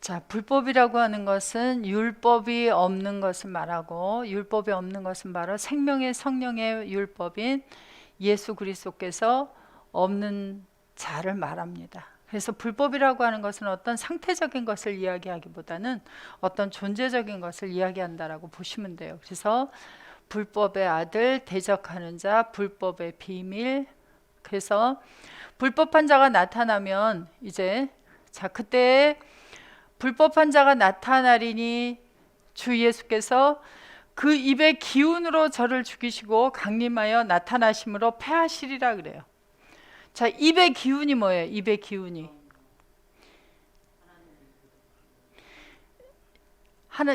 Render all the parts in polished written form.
자, 불법이라고 하는 것은 율법이 없는 것을 말하고, 율법이 없는 것은 바로 생명의 성령의 율법인 예수 그리스도께서 없는 자를 말합니다. 그래서 불법이라고 하는 것은 어떤 상태적인 것을 이야기하기보다는 어떤 존재적인 것을 이야기한다라고 보시면 돼요. 그래서 불법의 아들, 대적하는 자, 불법의 비밀. 그래서 불법한 자가 나타나면 이제 자, 그때 불법한 자가 나타나리니 주 예수께서 그 입의 기운으로 저를 죽이시고 강림하여 나타나심으로 패하시리라 그래요. 자, 입의 기운이 뭐예요? 입의 기운이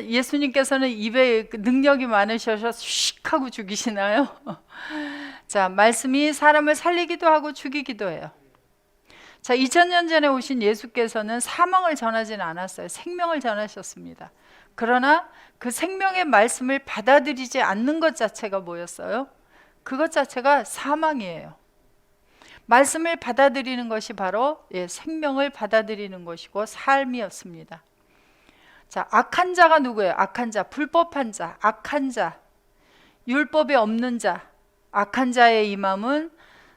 예수님께서는 입에 능력이 많으셔서 슉 하고 죽이시나요? 자, 말씀이 사람을 살리기도 하고 죽이기도 해요. 자, 2000년 전에 오신 예수께서는 사망을 전하지는 않았어요. 생명을 전하셨습니다. 그러나 그 생명의 말씀을 받아들이지 않는 것 자체가 뭐였어요? 그것 자체가 사망이에요. 말씀을 받아들이는 것이 바로 생명을 받아들이는 것이고 삶이었습니다. 자, 악한 자가 누구예요? 악한 자, 불법한 자, 악한 자, 율법이 없는 자. 악한 자의 임함은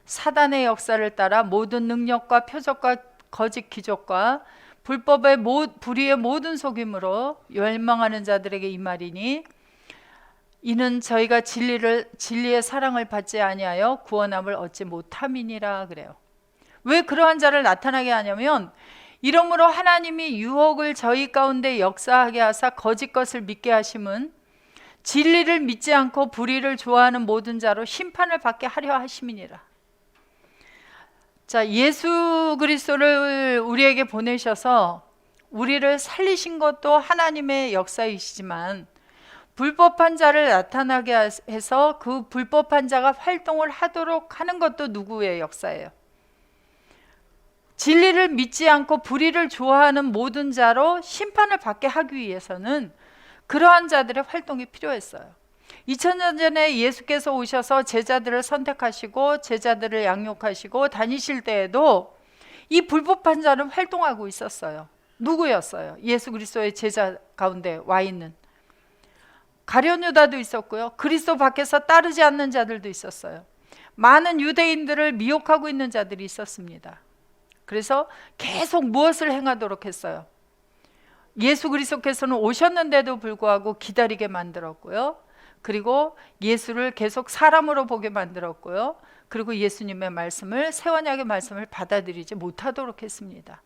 사단의 역사를 따라 모든 능력과 표적과 거짓 기적과 불의의 모든 속임으로 멸망하는 자들에게 임하리니 이는 저희가 진리의 사랑을 받지 아니하여 구원함을 얻지 못함이니라 그래요. 왜 그러한 자를 나타나게 하냐면 이러므로 하나님이 유혹을 저희 가운데 역사하게 하사 거짓 것을 믿게 하심은 진리를 믿지 않고 불의를 좋아하는 모든 자로 심판을 받게 하려 하심이니라. 자, 예수 그리스도를 우리에게 보내셔서 우리를 살리신 것도 하나님의 역사이시지만 불법한 자를 나타나게 해서 그 불법한 자가 활동을 하도록 하는 것도 누구의 역사예요? 진리를 믿지 않고 불의를 좋아하는 모든 자로 심판을 받게 하기 위해서는 그러한 자들의 활동이 필요했어요. 2000년 전에 예수께서 오셔서 제자들을 선택하시고 제자들을 양육하시고 다니실 때에도 이 불법한 자는 활동하고 있었어요. 누구였어요? 예수 그리스도의 제자 가운데 와 있는 가룟 유다도 있었고요. 그리스도 밖에서 따르지 않는 자들도 있었어요. 많은 유대인들을 미혹하고 있는 자들이 있었습니다. 그래서 계속 무엇을 행하도록 했어요? 예수 그리스도께서는 오셨는데도 불구하고 기다리게 만들었고요. 그리고 예수를 계속 사람으로 보게 만들었고요. 그리고 예수님의 말씀을, 새 언약의 말씀을 받아들이지 못하도록 했습니다.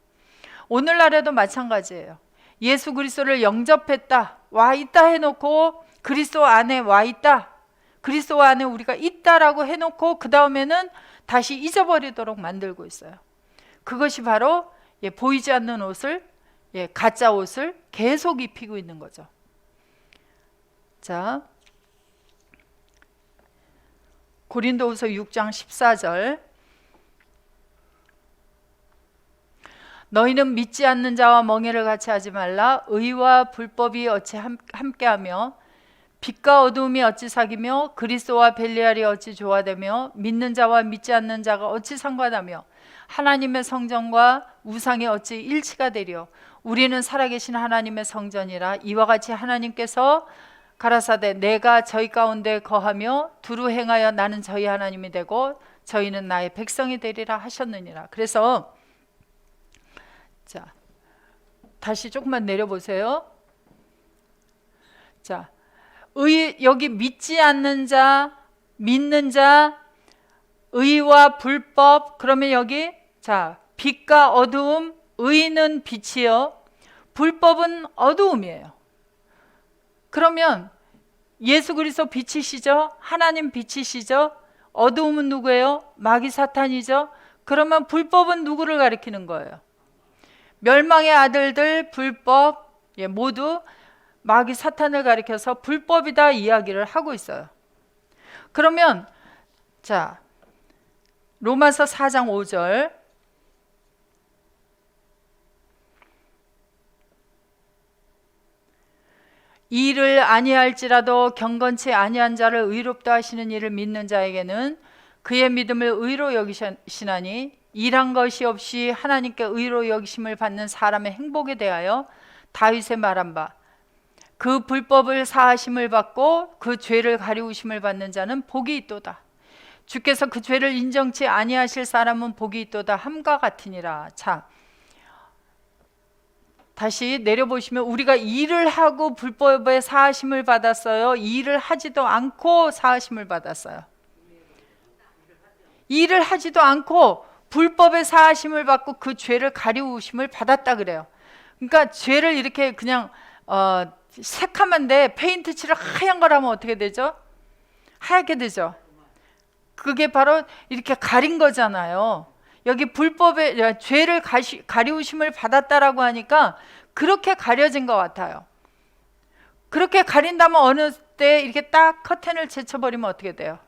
오늘날에도 마찬가지예요. 예수 그리스도를 영접했다, 와 있다 해놓고 그리스도 안에 와 있다, 그리스도 안에 우리가 있다라고 해놓고 그 다음에는 다시 잊어버리도록 만들고 있어요. 그것이 바로 보이지 않는 옷을, 가짜 옷을 계속 입히고 있는 거죠. 자, 고린도후서 6장 14절. 너희는 믿지 않는 자와 멍에를 같이 하지 말라. 의와 불법이 어찌 함께하며 빛과 어두움이 어찌 사귀며 그리스도와 벨리알이 어찌 조화되며 믿는 자와 믿지 않는 자가 어찌 상관하며 하나님의 성전과 우상이 어찌 일치가 되려. 우리는 살아계신 하나님의 성전이라. 이와 같이 하나님께서 가라사대 내가 저희 가운데 거하며 두루 행하여 나는 저희 하나님이 되고 저희는 나의 백성이 되리라 하셨느니라. 그래서 자, 다시 조금만 내려보세요. 자, 여기 믿지 않는 자, 믿는 자, 의와 불법. 그러면 여기 자, 빛과 어두움. 의는 빛이요, 불법은 어두움이에요. 그러면 예수 그리스도 빛이시죠? 하나님 빛이시죠? 어두움은 누구예요? 마귀 사탄이죠? 그러면 불법은 누구를 가리키는 거예요? 멸망의 아들들, 불법, 모두 마귀 사탄을 가리켜서 불법이다 이야기를 하고 있어요. 그러면 자, 로마서 4장 5절. 이 일을 아니할지라도 경건치 아니한 자를 의롭다 하시는 이를 믿는 자에게는 그의 믿음을 의로 여기시나니 일한 것이 없이 하나님께 의로 여기심을 받는 사람의 행복에 대하여 다윗의 말한 바 그 불법을 사하심을 받고 그 죄를 가리우심을 받는 자는 복이 있도다. 주께서 그 죄를 인정치 아니하실 사람은 복이 있도다 함과 같으니라. 자, 다시 내려보시면 우리가 일을 하고 불법의 사하심을 받았어요? 일을 하지도 않고 사하심을 받았어요? 일을 하지도 않고 불법의 사하심을 받고 그 죄를 가리우심을 받았다 그래요. 그러니까 죄를 이렇게 그냥 새카만데 페인트 칠을 하얀 거라면 어떻게 되죠? 하얗게 되죠. 그게 바로 이렇게 가린 거잖아요. 여기 불법의 죄를 가리우심을 받았다라고 하니까 그렇게 가려진 것 같아요. 그렇게 가린다면 어느 때 이렇게 딱 커튼을 제쳐버리면 어떻게 돼요?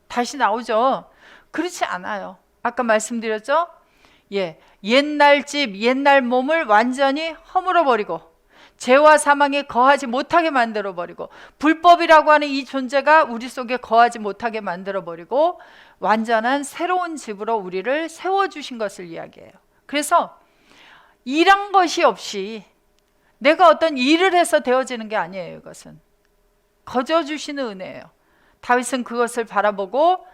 다시 나오죠. 그렇지 않아요. 아까 말씀드렸죠? 옛날 집, 옛날 몸을 완전히 허물어버리고 죄와 사망에 거하지 못하게 만들어버리고 불법이라고 하는 이 존재가 우리 속에 거하지 못하게 만들어버리고 완전한 새로운 집으로 우리를 세워주신 것을 이야기해요. 그래서 일한 것이 없이 내가 어떤 일을 해서 되어지는 게 아니에요. 이것은 거저주시는 은혜예요. 다윗은 그것을 바라보고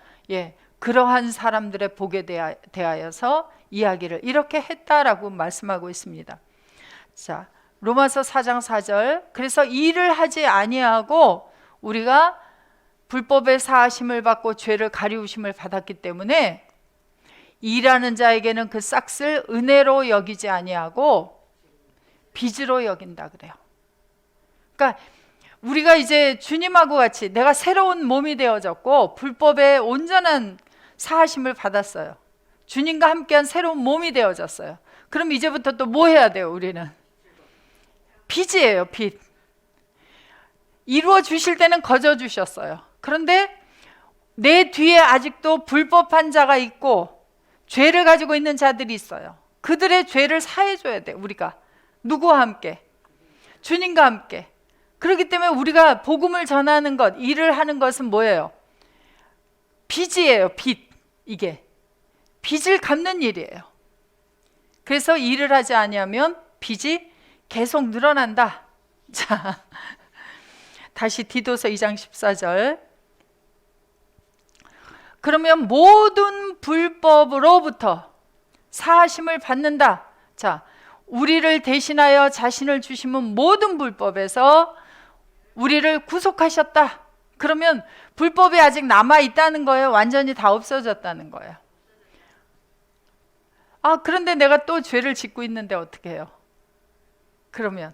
그러한 사람들의 복에 대하여서 이야기를 이렇게 했다라고 말씀하고 있습니다. 자, 로마서 4장 4절. 그래서 일을 하지 아니하고 우리가 불법의 사하심을 받고 죄를 가리우심을 받았기 때문에 일하는 자에게는 그 싹을 은혜로 여기지 아니하고 빚으로 여긴다 그래요. 그러니까 우리가 이제 주님하고 같이 내가 새로운 몸이 되어졌고 불법의 온전한 사하심을 받았어요. 주님과 함께한 새로운 몸이 되어졌어요. 그럼 이제부터 또 뭐 해야 돼요? 우리는 빚이에요. 빚. 이루어 주실 때는 거저 주셨어요. 그런데 내 뒤에 아직도 불법한 자가 있고 죄를 가지고 있는 자들이 있어요. 그들의 죄를 사해줘야 돼. 우리가 누구와 함께? 주님과 함께. 그렇기 때문에 우리가 복음을 전하는 것, 일을 하는 것은 뭐예요? 빚이에요. 빚. 이게 빚을 갚는 일이에요. 그래서 일을 하지 아니하면 빚이 계속 늘어난다. 자, 다시 디도서 2장 14절. 그러면 모든 불법으로부터 사하심을 받는다. 자, 우리를 대신하여 자신을 주심은 모든 불법에서 우리를 구속하셨다. 그러면 불법이 아직 남아 있다는 거예요? 완전히 다 없어졌다는 거예요? 그런데 내가 또 죄를 짓고 있는데 어떻게 해요? 그러면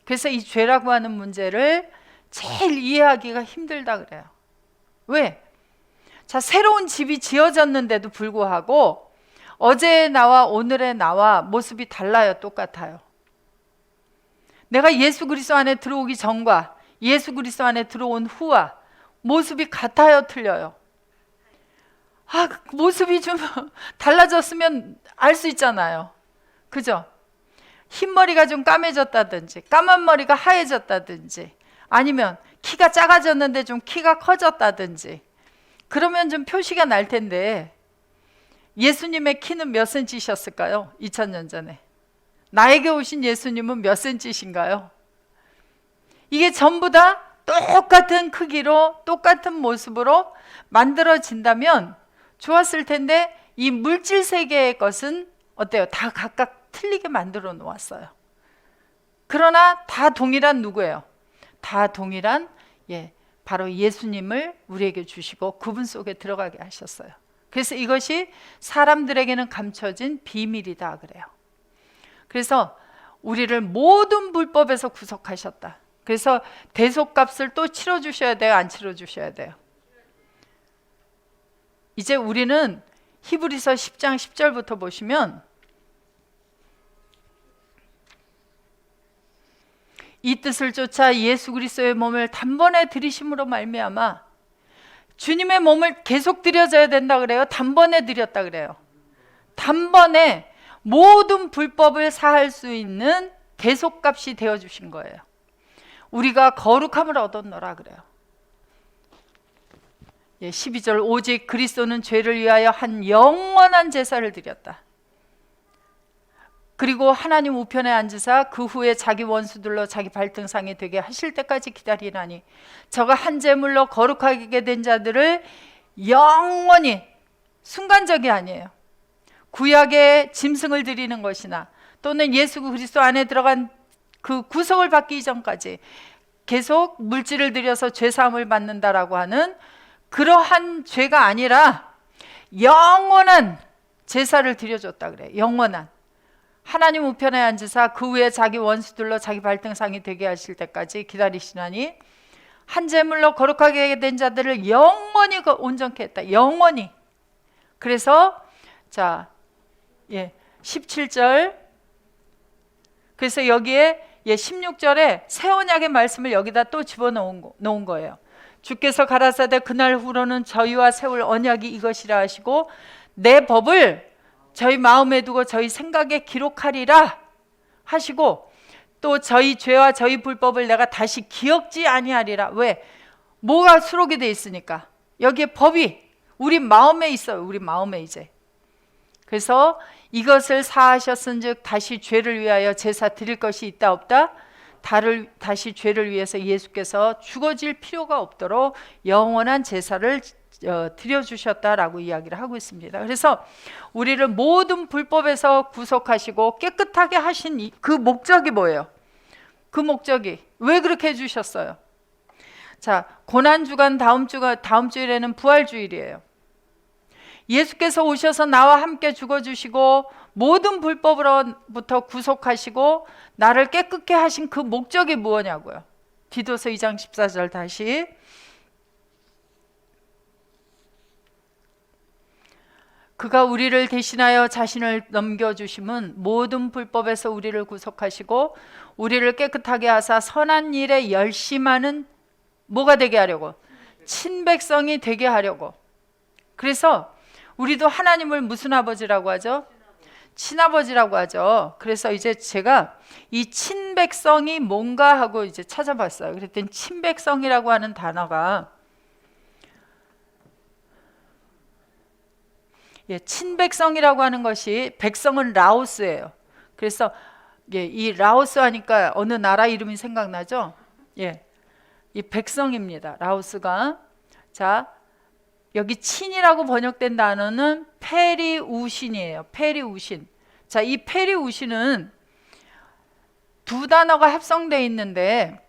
그래서 이 죄라고 하는 문제를 제일 이해하기가 힘들다 그래요. 왜? 자, 새로운 집이 지어졌는데도 불구하고 어제의 나와 오늘의 나와 모습이 달라요? 똑같아요? 내가 예수 그리스도 안에 들어오기 전과 예수 그리스도 안에 들어온 후와 모습이 같아요? 틀려요? 모습이 좀 달라졌으면 알 수 있잖아요. 그죠? 흰머리가 좀 까매졌다든지 까만 머리가 하얘졌다든지 아니면 키가 작아졌는데 좀 키가 커졌다든지 그러면 좀 표시가 날 텐데 예수님의 키는 몇 센치셨을까요? 2000년 전에 나에게 오신 예수님은 몇 센치신가요? 이게 전부 다 똑같은 크기로 똑같은 모습으로 만들어진다면 좋았을 텐데 이 물질 세계의 것은 어때요? 다 각각 틀리게 만들어 놓았어요. 그러나 다 동일한 누구예요? 다 동일한 바로 예수님을 우리에게 주시고 그분 속에 들어가게 하셨어요. 그래서 이것이 사람들에게는 감춰진 비밀이다 그래요. 그래서 우리를 모든 불법에서 구속하셨다. 그래서 대속값을 또 치러주셔야 돼요? 안 치러주셔야 돼요? 이제 우리는 히브리서 10장 10절부터 보시면 이 뜻을 쫓아 예수 그리스도의 몸을 단번에 들이심으로 말미암아 주님의 몸을 계속 드려져야 된다 그래요? 단번에 드렸다 그래요? 단번에 모든 불법을 사할 수 있는 대속값이 되어주신 거예요. 우리가 거룩함을 얻었노라 그래요. 12절 오직 그리스도는 죄를 위하여 한 영원한 제사를 드렸다. 그리고 하나님 우편에 앉으사 그 후에 자기 원수들로 자기 발등상이 되게 하실 때까지 기다리나니 저가 한 제물로 거룩하게 된 자들을 영원히, 순간적이 아니에요, 구약의 짐승을 드리는 것이나 또는 예수 그리스도 안에 들어간 그 구속을 받기 이전까지 계속 물질을 들여서 죄사함을 받는다라고 하는 그러한 죄가 아니라 영원한 제사를 드려줬다 그래. 영원한. 하나님 우편에 앉으사 그 후에 자기 원수들로 자기 발등상이 되게 하실 때까지 기다리시나니 한 제물로 거룩하게 된 자들을 영원히 온전케 했다. 영원히. 그래서 자, 17절. 그래서 여기에 16절에 새 언약의 말씀을 여기다 또 집어넣은 거예요. 주께서 가라사대 그날 후로는 저희와 세울 언약이 이것이라 하시고 내 법을 저희 마음에 두고 저희 생각에 기록하리라 하시고 또 저희 죄와 저희 불법을 내가 다시 기억지 아니하리라. 왜? 뭐가 수록이 돼 있으니까. 여기에 법이 우리 마음에 있어요. 우리 마음에 이제. 그래서 이것을 사하셨은즉 다시 죄를 위하여 제사 드릴 것이 있다 없다? 다시 죄를 위해서 예수께서 죽어질 필요가 없도록 영원한 제사를 드려주셨다라고 이야기를 하고 있습니다. 그래서 우리를 모든 불법에서 구속하시고 깨끗하게 하신 그 목적이 뭐예요? 그 목적이 왜 그렇게 해주셨어요? 자, 고난주간 다음 주일에는 부활주일이에요. 예수께서 오셔서 나와 함께 죽어주시고 모든 불법으로부터 구속하시고 나를 깨끗게 하신 그 목적이 무엇냐고요? 디도서 2장 14절 다시. 그가 우리를 대신하여 자신을 넘겨주심은 모든 불법에서 우리를 구속하시고 우리를 깨끗하게 하사 선한 일에 열심하는 뭐가 되게 하려고? 친백성이 되게 하려고. 그래서 우리도 하나님을 무슨 아버지라고 하죠? 친아버지라고 하죠. 그래서 이제 제가 이 친백성이 뭔가 하고 이제 찾아봤어요. 그랬더니 친백성이라고 하는 단어가 친백성이라고 하는 것이 백성은 라오스예요. 그래서 이 라오스 하니까 어느 나라 이름이 생각나죠? 이 백성입니다. 라오스가. 자, 여기 친이라고 번역된 단어는 페리우신이에요. 페리우신. 자, 이 페리우신은 두 단어가 합성되어 있는데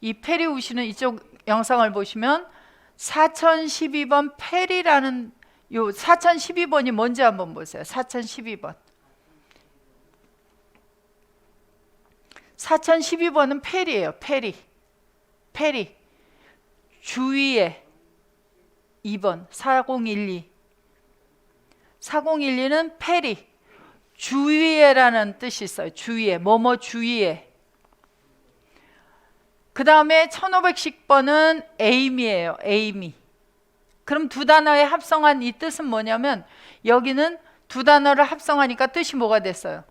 이 페리우신은 이쪽 영상을 보시면 4012번 페리라는 요 4012번이 뭔지 한번 보세요. 4012번. 4012번은 페리예요. 페리. 주위에 2번 4012. 4012는 페리. 주위에라는 뜻이 있어요. 주위에. 뭐뭐 주위에. 그 다음에 1510번은 에이미예요. 에이미. 그럼 두 단어의 합성한 이 뜻은 뭐냐면 여기는 두 단어를 합성하니까 뜻이 뭐가 됐어요?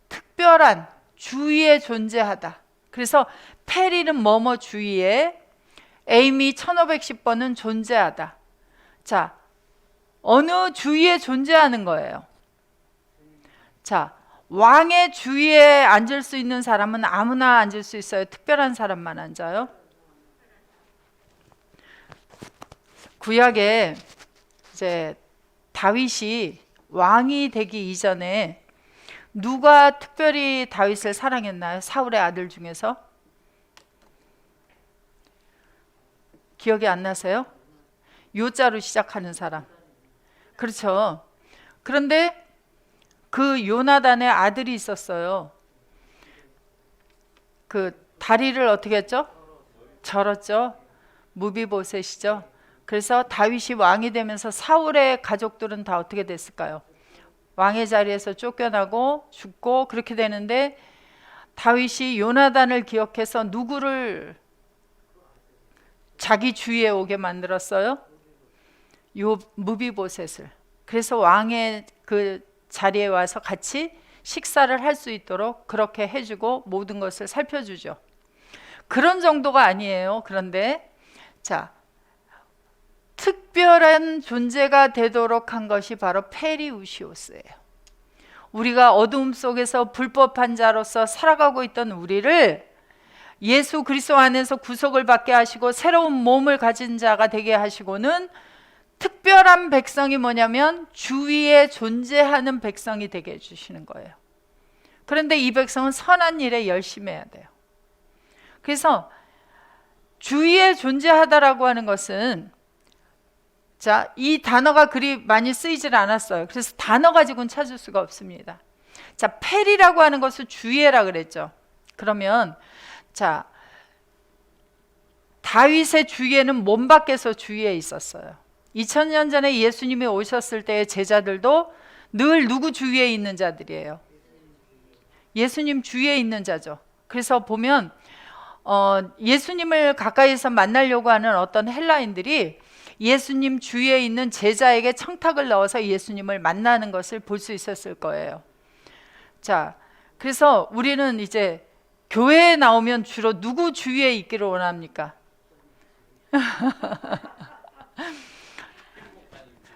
특별한, 주위에 존재하다. 그래서 페리는 뭐뭐 주위에, 에이미 1510번은 존재하다. 자, 어느 주위에 존재하는 거예요? 자, 왕의 주위에 앉을 수 있는 사람은 아무나 앉을 수 있어요? 특별한 사람만 앉아요? 구약에 이제 다윗이 왕이 되기 이전에 누가 특별히 다윗을 사랑했나요? 사울의 아들 중에서? 기억이 안 나세요? 요자로 시작하는 사람. 그렇죠. 그런데 그 요나단의 아들이 있었어요. 그 다리를 어떻게 했죠? 절었죠. 무비보셋이죠. 그래서 다윗이 왕이 되면서 사울의 가족들은 다 어떻게 됐을까요? 왕의 자리에서 쫓겨나고 죽고 그렇게 되는데 다윗이 요나단을 기억해서 누구를 자기 주위에 오게 만들었어요? 요 무비보셋을. 그래서 왕의 그 자리에 와서 같이 식사를 할 수 있도록 그렇게 해주고 모든 것을 살펴주죠. 그런 정도가 아니에요. 그런데 자, 특별한 존재가 되도록 한 것이 바로 페리우시오스예요. 우리가 어두움 속에서 불법한 자로서 살아가고 있던 우리를 예수 그리스도 안에서 구속을 받게 하시고 새로운 몸을 가진 자가 되게 하시고는 특별한 백성이 뭐냐면 주위에 존재하는 백성이 되게 해주시는 거예요. 그런데 이 백성은 선한 일에 열심히 해야 돼요. 그래서 주위에 존재하다라고 하는 것은, 자, 이 단어가 그리 많이 쓰이질 않았어요. 그래서 단어 가지고는 찾을 수가 없습니다. 자, 펠이라고 하는 것을 주위에라 그랬죠. 그러면 자, 다윗의 주위에는 몸 밖에서 주위에 있었어요. 2000년 전에 예수님이 오셨을 때의 제자들도 늘 누구 주위에 있는 자들이에요? 예수님 주위에 있는 자죠. 그래서 보면 예수님을 가까이서 만나려고 하는 어떤 헬라인들이 예수님 주위에 있는 제자에게 청탁을 넣어서 예수님을 만나는 것을 볼 수 있었을 거예요. 자, 그래서 우리는 이제 교회에 나오면 주로 누구 주위에 있기를 원합니까?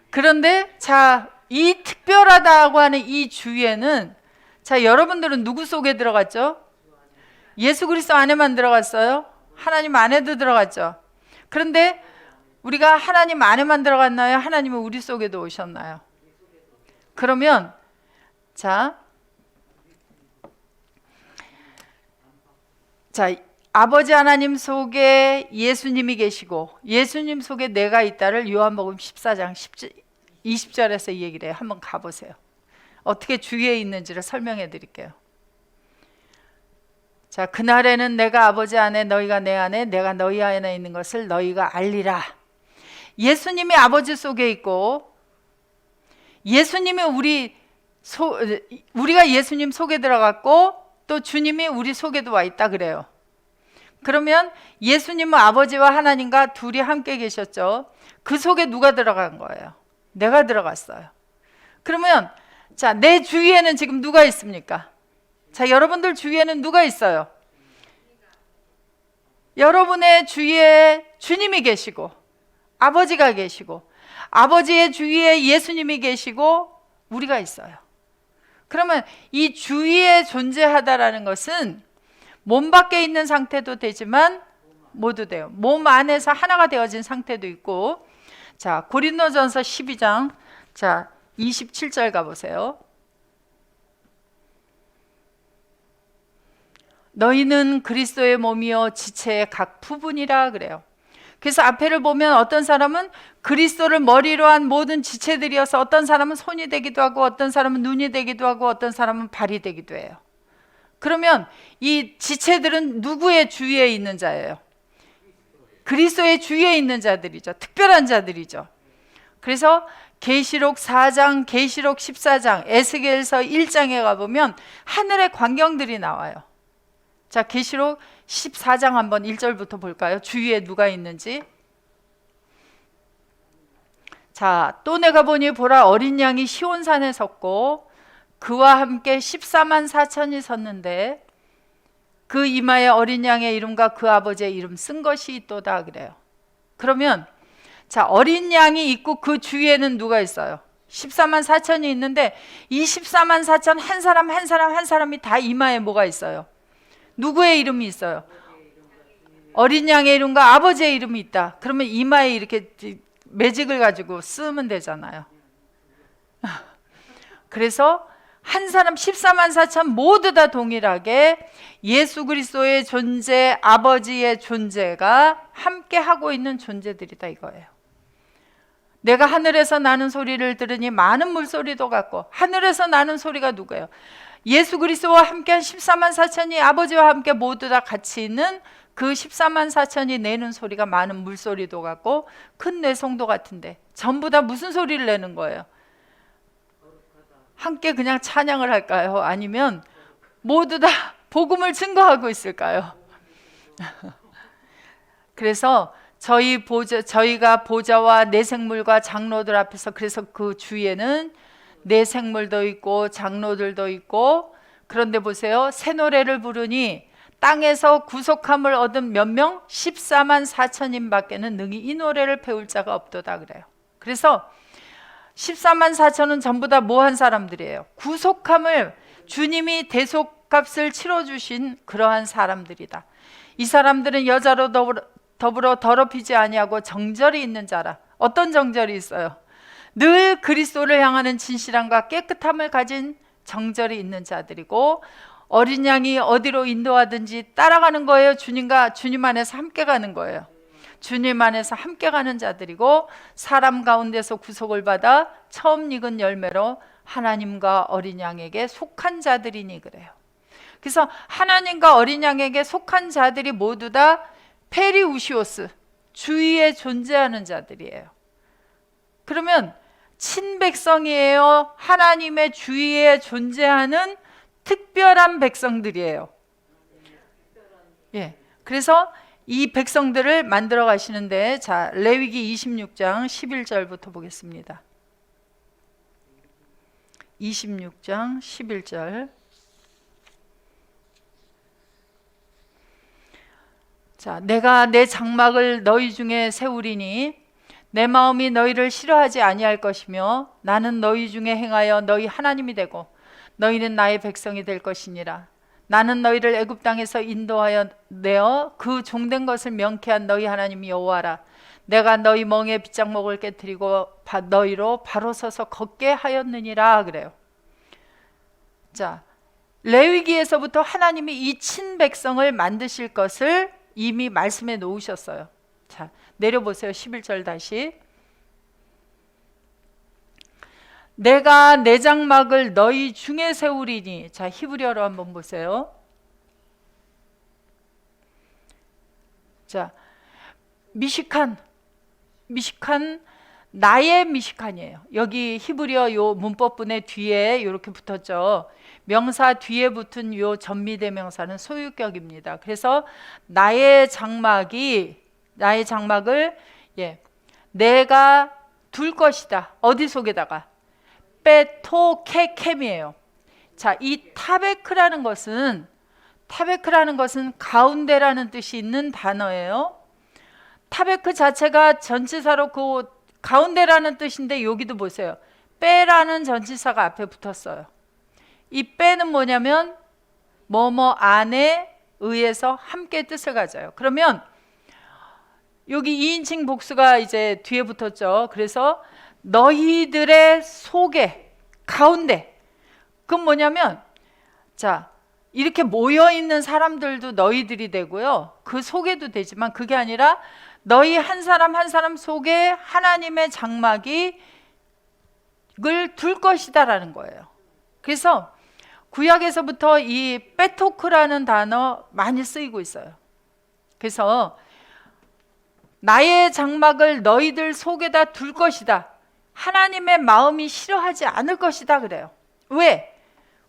그런데 자, 이 특별하다고 하는 이 주위에는, 자, 여러분들은 누구 속에 들어갔죠? 예수 그리스도 안에만 들어갔어요? 하나님 안에도 들어갔죠? 그런데 우리가 하나님 안에만 들어갔나요? 하나님은 우리 속에도 오셨나요? 그러면 자, 아버지 하나님 속에 예수님이 계시고 예수님 속에 내가 있다를 요한복음 14장 20절에서 이 얘기를 해요. 한번 가보세요. 어떻게 주위에 있는지를 설명해 드릴게요. 자, 그날에는 내가 아버지 안에 너희가 내 안에 내가 너희 안에 있는 것을 너희가 알리라. 예수님이 아버지 속에 있고 예수님이 우리가 예수님 속에 들어갔고 또 주님이 우리 속에도 와 있다 그래요. 그러면 예수님은 아버지와 하나님과 둘이 함께 계셨죠. 그 속에 누가 들어간 거예요? 내가 들어갔어요. 그러면 자, 내 주위에는 지금 누가 있습니까? 자, 여러분들 주위에는 누가 있어요? 여러분의 주위에 주님이 계시고 아버지가 계시고 아버지의 주위에 예수님이 계시고 우리가 있어요. 그러면 이 주위에 존재하다라는 것은 몸 밖에 있는 상태도 되지만 모두 돼요. 몸 안에서 하나가 되어진 상태도 있고. 자, 고린도전서 12장 자 27절 가보세요. 너희는 그리스도의 몸이요 지체의 각 부분이라 그래요. 그래서 앞에를 보면 어떤 사람은 그리스도를 머리로 한 모든 지체들이어서 어떤 사람은 손이 되기도 하고 어떤 사람은 눈이 되기도 하고 어떤 사람은 발이 되기도 해요. 그러면 이 지체들은 누구의 주위에 있는 자예요? 그리스도의 주위에 있는 자들이죠. 특별한 자들이죠. 그래서 계시록 4장, 계시록 14장, 에스겔서 1장에 가보면 하늘의 광경들이 나와요. 자, 계시록 14장 한번 1절부터 볼까요? 주위에 누가 있는지. 자, 또 내가 보니 보라 어린 양이 시온산에 섰고 그와 함께 14만 4천이 섰는데 그 이마에 어린 양의 이름과 그 아버지의 이름 쓴 것이 있도다 그래요. 그러면 자, 어린 양이 있고 그 주위에는 누가 있어요? 14만 4천이 있는데 이 14만 4천 한 사람 한 사람 한 사람이 다 이마에 뭐가 있어요? 누구의 이름이 있어요? 어린 양의 이름과 아버지의 이름이 있다. 그러면 이마에 이렇게 매직을 가지고 쓰면 되잖아요. 그래서 한 사람 14만 4천 모두 다 동일하게 예수 그리스도의 존재, 아버지의 존재가 함께 하고 있는 존재들이다 이거예요. 내가 하늘에서 나는 소리를 들으니 많은 물소리도 같고, 하늘에서 나는 소리가 누구예요? 예수 그리스도와 함께한 14만 4천이 아버지와 함께 모두 다 같이 있는 그 14만 4천이 내는 소리가 많은 물소리도 같고 큰 뇌성도 같은데 전부 다 무슨 소리를 내는 거예요? 함께 그냥 찬양을 할까요? 아니면 모두 다 복음을 증거하고 있을까요? 그래서 저희가 보좌와 내생물과 장로들 앞에서, 그래서 그 주위에는 내생물도 있고 장로들도 있고, 그런데 보세요, 새 노래를 부르니 땅에서 구속함을 얻은 몇 명? 14만 4천인 밖에는 능히 이 노래를 배울 자가 없도다 그래요. 그래서 14만 4천은 전부 다 뭐 한 사람들이에요? 구속함을 주님이 대속값을 치러주신 그러한 사람들이다. 이 사람들은 여자로 더불어 더럽히지 아니하고 정절이 있는 자라. 어떤 정절이 있어요? 늘 그리스도를 향하는 진실함과 깨끗함을 가진 정절이 있는 자들이고, 어린 양이 어디로 인도하든지 따라가는 거예요. 주님과 주님 안에서 함께 가는 거예요. 주님 안에서 함께 가는 자들이고, 사람 가운데서 구속을 받아 처음 익은 열매로 하나님과 어린 양에게 속한 자들이니 그래요. 그래서 하나님과 어린 양에게 속한 자들이 모두 다 페리우시오스, 주위에 존재하는 자들이에요. 그러면 친백성이에요? 하나님의 주위에 존재하는 특별한 백성들이에요. 예. 그래서 이 백성들을 만들어 가시는데, 자, 레위기 26장 11절부터 보겠습니다. 26장 11절. 자, 내가 내 장막을 너희 중에 세우리니 내 마음이 너희를 싫어하지 아니할 것이며 나는 너희 중에 행하여 너희 하나님이 되고 너희는 나의 백성이 될 것이니라. 나는 너희를 애굽 땅에서 인도하여 내어 그 종된 것을 명케한 너희 하나님 여호와라. 내가 너희 멍에 빗장목을 깨뜨리고 너희로 바로 서서 걷게 하였느니라 그래요. 자, 레위기에서부터 하나님이 이 친백성을 만드실 것을 이미 말씀해 놓으셨어요. 자, 내려보세요. 11절 다시. 내가 내 장막을 너희 중에 세우리니. 자, 히브리어로 한번 보세요. 자, 미식한 나의 미식한이에요. 여기 히브리어 요 문법분의 뒤에 이렇게 붙었죠. 명사 뒤에 붙은 요 전미대명사는 소유격입니다. 그래서 나의 장막을 내가 둘 것이다. 어디 속에다가? 베토케켐이에요. 자, 이 타베크라는 것은 가운데라는 뜻이 있는 단어예요. 타베크 자체가 전치사로 그 가운데라는 뜻인데, 여기도 보세요. 빼라는 전치사가 앞에 붙었어요. 이 빼는 뭐냐면 뭐뭐 안에 의해서 함께 뜻을 가져요. 그러면 여기 2인칭 복수가 이제 뒤에 붙었죠. 그래서 너희들의 속에, 가운데. 그건 뭐냐면, 자, 이렇게 모여있는 사람들도 너희들이 되고요. 그 속에도 되지만 그게 아니라 너희 한 사람 한 사람 속에 하나님의 장막이 둘 것이다라는 거예요. 그래서 구약에서부터 이 베토크라는 단어 많이 쓰이고 있어요. 그래서 나의 장막을 너희들 속에다 둘 것이다. 하나님의 마음이 싫어하지 않을 것이다 그래요. 왜?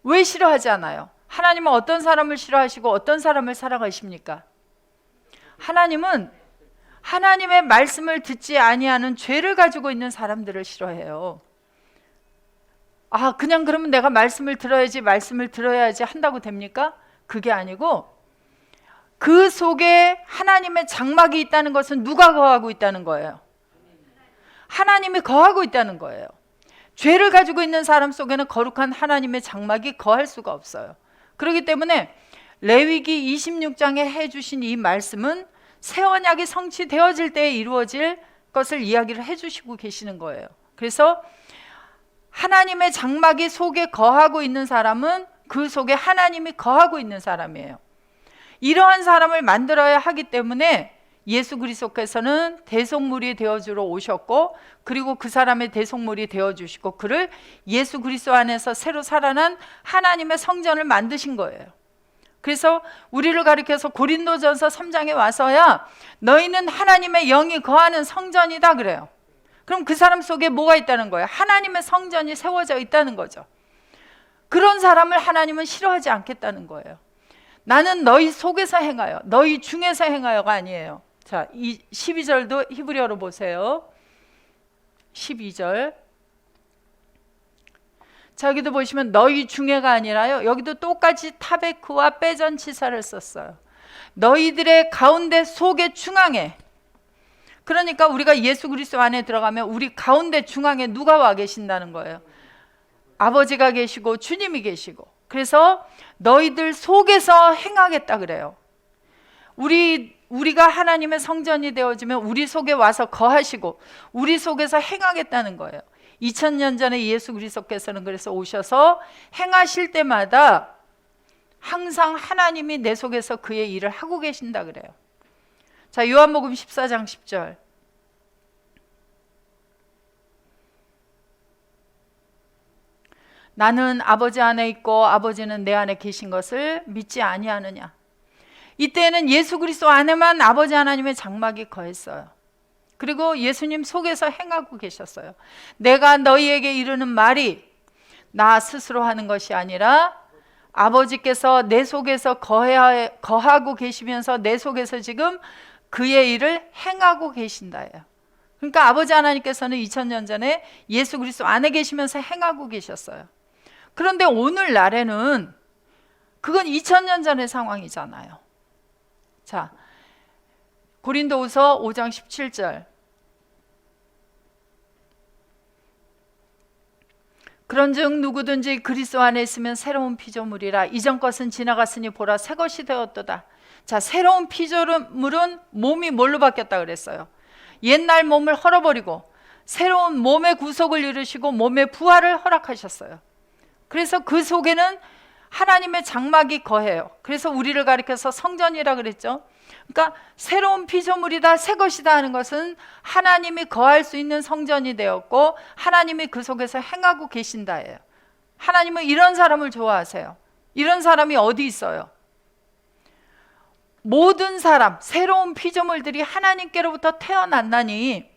왜 싫어하지 않아요? 하나님은 어떤 사람을 싫어하시고 어떤 사람을 사랑하십니까? 하나님은 하나님의 말씀을 듣지 아니하는 죄를 가지고 있는 사람들을 싫어해요. 아, 그냥 그러면 내가 말씀을 들어야지 한다고 됩니까? 그게 아니고, 그 속에 하나님의 장막이 있다는 것은 누가 거하고 있다는 거예요? 하나님이 거하고 있다는 거예요. 죄를 가지고 있는 사람 속에는 거룩한 하나님의 장막이 거할 수가 없어요. 그렇기 때문에 레위기 26장에 해주신 이 말씀은 새 언약이 성취되어질 때에 이루어질 것을 이야기를 해주시고 계시는 거예요. 그래서 하나님의 장막이 속에 거하고 있는 사람은 그 속에 하나님이 거하고 있는 사람이에요. 이러한 사람을 만들어야 하기 때문에 예수 그리스도께서는 대속물이 되어주러 오셨고, 그리고 그 사람의 대속물이 되어주시고 그를 예수 그리스도 안에서 새로 살아난 하나님의 성전을 만드신 거예요. 그래서 우리를 가리켜서 고린도전서 3장에 와서야 너희는 하나님의 영이 거하는 성전이다 그래요. 그럼 그 사람 속에 뭐가 있다는 거예요? 하나님의 성전이 세워져 있다는 거죠. 그런 사람을 하나님은 싫어하지 않겠다는 거예요. 나는 너희 속에서 행하여, 너희 중에서 행하여가 아니에요. 자, 이 12절도 히브리어로 보세요. 12절. 자, 여기도 보시면 너희 중에가 아니라요. 여기도 똑같이 타베크와 빼전치사를 썼어요. 너희들의 가운데 속에 중앙에. 그러니까 우리가 예수 그리스도 안에 들어가면 우리 가운데 중앙에 누가 와 계신다는 거예요? 아버지가 계시고 주님이 계시고. 그래서 너희들 속에서 행하겠다 그래요. 우리가 하나님의 성전이 되어지면 우리 속에 와서 거하시고 우리 속에서 행하겠다는 거예요. 2000년 전에 예수 그리스도께서는 그래서 오셔서 행하실 때마다 항상 하나님이 내 속에서 그의 일을 하고 계신다 그래요. 자, 요한복음 14장 10절. 나는 아버지 안에 있고 아버지는 내 안에 계신 것을 믿지 아니하느냐. 이때는 예수 그리스도 안에만 아버지 하나님의 장막이 거했어요. 그리고 예수님 속에서 행하고 계셨어요. 내가 너희에게 이르는 말이 나 스스로 하는 것이 아니라 아버지께서 내 속에서 거하고 계시면서 내 속에서 지금 그의 일을 행하고 계신다예요. 그러니까 아버지 하나님께서는 2000년 전에 예수 그리스도 안에 계시면서 행하고 계셨어요. 그런데 오늘날에는 그건 2000년 전의 상황이잖아요. 자, 고린도후서 5장 17절. 그런즉 누구든지 그리스도 안에 있으면 새로운 피조물이라. 이전 것은 지나갔으니 보라 새 것이 되었도다. 자, 새로운 피조물은 몸이 뭘로 바뀌었다 그랬어요? 옛날 몸을 헐어버리고 새로운 몸의 구속을 이루시고 몸의 부활을 허락하셨어요. 그래서 그 속에는 하나님의 장막이 거해요. 그래서 우리를 가리켜서 성전이라 그랬죠. 그러니까 새로운 피조물이다, 새 것이다 하는 것은 하나님이 거할 수 있는 성전이 되었고 하나님이 그 속에서 행하고 계신다예요. 하나님은 이런 사람을 좋아하세요. 이런 사람이 어디 있어요? 모든 사람, 새로운 피조물들이 하나님께로부터 태어났나니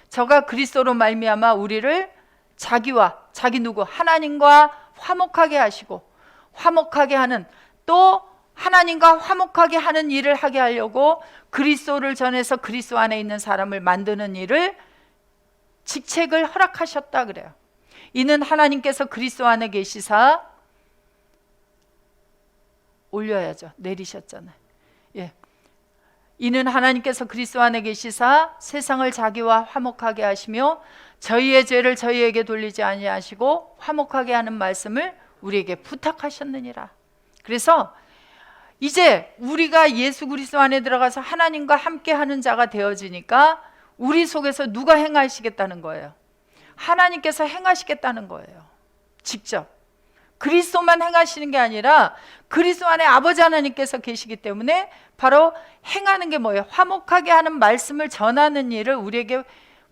저가 그리스도로 말미암아 우리를 자기 누구? 하나님과 화목하게 하시고 화목하게 하는, 또 하나님과 화목하게 하는 일을 하게 하려고 그리스도를 전해서 그리스도 안에 있는 사람을 만드는 일을 직책을 허락하셨다 그래요. 이는 하나님께서 그리스도 안에 계시사 올려야죠. 내리셨잖아요. 예. 이는 하나님께서 그리스도 안에 계시사 세상을 자기와 화목하게 하시며 저희의 죄를 저희에게 돌리지 아니하시고 화목하게 하는 말씀을 우리에게 부탁하셨느니라. 그래서 이제 우리가 예수 그리스도 안에 들어가서 하나님과 함께하는 자가 되어지니까 우리 속에서 누가 행하시겠다는 거예요? 하나님께서 행하시겠다는 거예요. 직접 그리스도만 행하시는 게 아니라 그리스도 안에 아버지 하나님께서 계시기 때문에 바로 행하는 게 뭐예요? 화목하게 하는 말씀을 전하는 일을 우리에게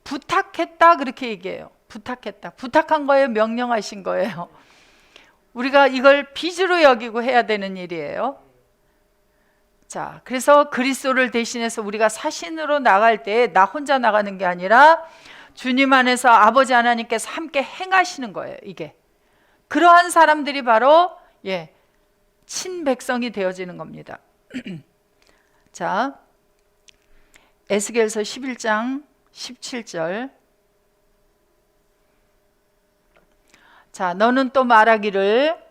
부탁했다, 그렇게 얘기해요. 부탁했다. 부탁한 거예요? 명령하신 거예요? 우리가 이걸 빚으로 여기고 해야 되는 일이에요. 자, 그래서 그리스도를 대신해서 우리가 사신으로 나갈 때 나 혼자 나가는 게 아니라 주님 안에서 아버지 하나님께서 함께 행하시는 거예요. 이게 그러한 사람들이 바로 친백성이 되어지는 겁니다. 자, 에스겔서 11장 17절. 자, 너는 또 말하기를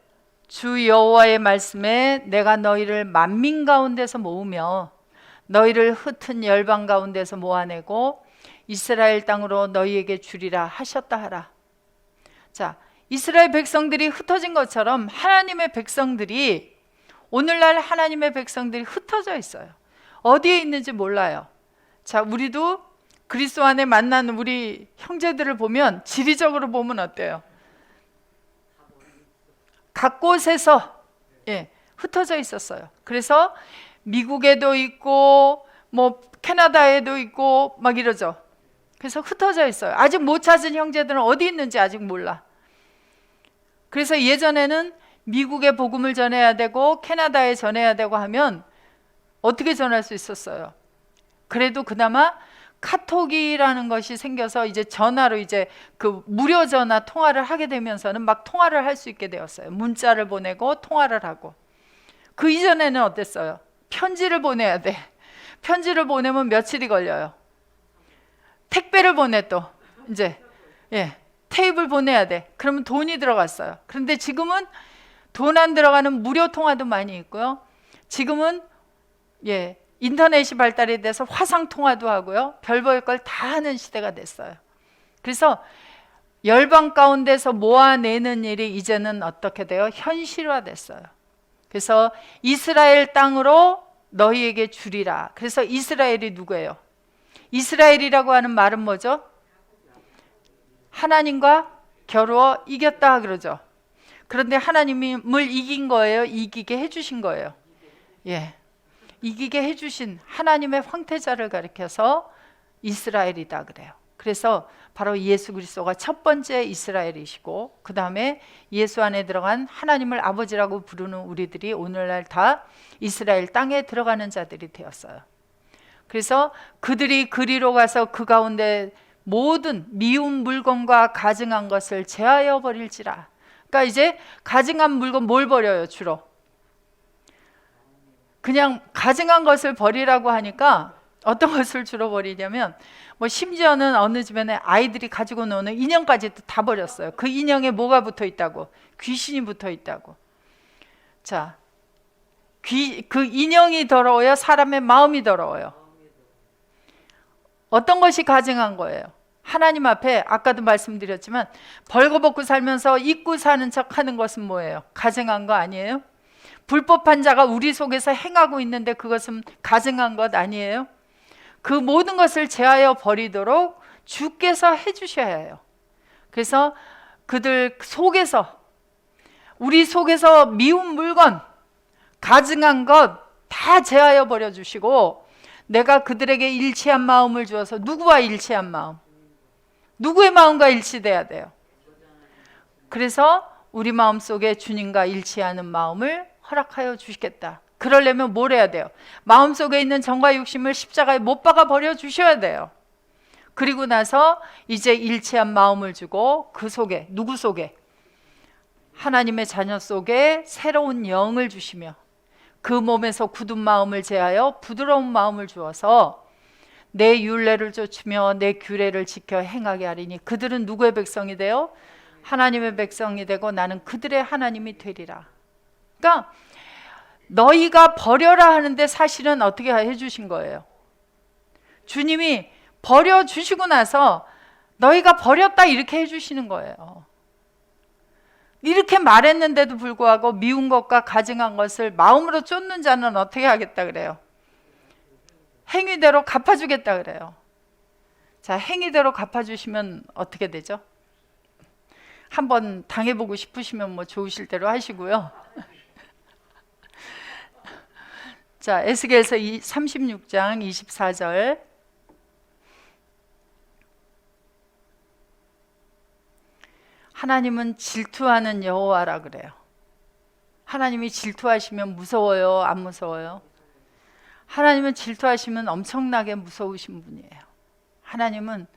주 여호와의 말씀에 내가 너희를 만민 가운데서 모으며 너희를 흩은 열방 가운데서 모아내고 이스라엘 땅으로 너희에게 주리라 하셨다 하라. 자, 이스라엘 백성들이 흩어진 것처럼 하나님의 백성들이, 오늘날 하나님의 백성들이 흩어져 있어요. 어디에 있는지 몰라요. 자, 우리도 그리스도 안에 만나는 우리 형제들을 보면 지리적으로 보면 어때요? 각 곳에서 흩어져 있었어요. 그래서 미국에도 있고 뭐 캐나다에도 있고 막 이러죠. 그래서 흩어져 있어요. 아직 못 찾은 형제들은 어디 있는지 아직 몰라. 그래서 예전에는 미국에 복음을 전해야 되고 캐나다에 전해야 되고 하면 어떻게 전할 수 있었어요? 그래도 그나마 카톡이라는 것이 생겨서 이제 전화로 이제 그 무료 전화 통화를 하게 되면서는 막 통화를 할 수 있게 되었어요. 문자를 보내고 통화를 하고. 그 이전에는 어땠어요? 편지를 보내야 돼. 편지를 보내면 며칠이 걸려요. 택배를 보내 또 이제 테이블 보내야 돼. 그러면 돈이 들어갔어요. 그런데 지금은 돈 안 들어가는 무료 통화도 많이 있고요. 지금은 인터넷이 발달이 돼서 화상 통화도 하고요. 별 볼 걸 다 하는 시대가 됐어요. 그래서 열방 가운데서 모아내는 일이 이제는 어떻게 돼요? 현실화됐어요. 그래서 이스라엘 땅으로 너희에게 주리라. 그래서 이스라엘이 누구예요? 이스라엘이라고 하는 말은 뭐죠? 하나님과 겨루어 이겼다 그러죠. 그런데 하나님을 이긴 거예요? 이기게 해주신 거예요? 예, 이기게 해주신 하나님의 황태자를 가리켜서 이스라엘이다 그래요. 그래서 바로 예수 그리스도가 첫 번째 이스라엘이시고, 그 다음에 예수 안에 들어간 하나님을 아버지라고 부르는 우리들이 오늘날 다 이스라엘 땅에 들어가는 자들이 되었어요. 그래서 그들이 그리로 가서 그 가운데 모든 미운 물건과 가증한 것을 제하여 버릴지라. 그러니까 이제 가증한 물건 뭘 버려요? 주로 그냥 가증한 것을 버리라고 하니까 어떤 것을 주로 버리냐면, 뭐 심지어는 어느 집에는 아이들이 가지고 노는 인형까지도 다 버렸어요. 그 인형에 뭐가 붙어 있다고? 귀신이 붙어 있다고. 자, 그 인형이 더러워요? 사람의 마음이 더러워요? 어떤 것이 가증한 거예요? 하나님 앞에 아까도 말씀드렸지만 벌거벗고 살면서 잊고 사는 척 하는 것은 뭐예요? 가증한 거 아니에요? 불법한 자가 우리 속에서 행하고 있는데 그것은 가증한 것 아니에요? 그 모든 것을 제하여 버리도록 주께서 해주셔야 해요. 그래서 그들 속에서, 우리 속에서 미운 물건, 가증한 것 다 제하여 버려주시고, 내가 그들에게 일치한 마음을 주어서, 누구와 일치한 마음? 누구의 마음과 일치돼야 돼요? 그래서 우리 마음 속에 주님과 일치하는 마음을 허락하여 주시겠다. 그러려면 뭘 해야 돼요? 마음속에 있는 정과 욕심을 십자가에 못 박아 버려 주셔야 돼요. 그리고 나서 이제 일치한 마음을 주고, 그 속에, 누구 속에? 하나님의 자녀 속에 새로운 영을 주시며, 그 몸에서 굳은 마음을 제하여 부드러운 마음을 주어서 내 율례를 쫓으며 내 규례를 지켜 행하게 하리니 그들은 누구의 백성이 되어? 하나님의 백성이 되고 나는 그들의 하나님이 되리라. 그러니까 너희가 버려라 하는데 사실은 어떻게 해주신 거예요? 주님이 버려주시고 나서 너희가 버렸다 이렇게 해주시는 거예요. 이렇게 말했는데도 불구하고 미운 것과 가증한 것을 마음으로 쫓는 자는 어떻게 하겠다 그래요? 행위대로 갚아주겠다 그래요. 자, 행위대로 갚아주시면 어떻게 되죠? 한번 당해보고 싶으시면 뭐 좋으실 대로 하시고요. 자, 에스겔서 36장 24절. 하나님은 질투하는 여호와라 그래요. 하나님이 질투하시면 무서워요? 안 무서워요? 하나님은 질투하시면 엄청나게 무서우신 분이에요. 하나님은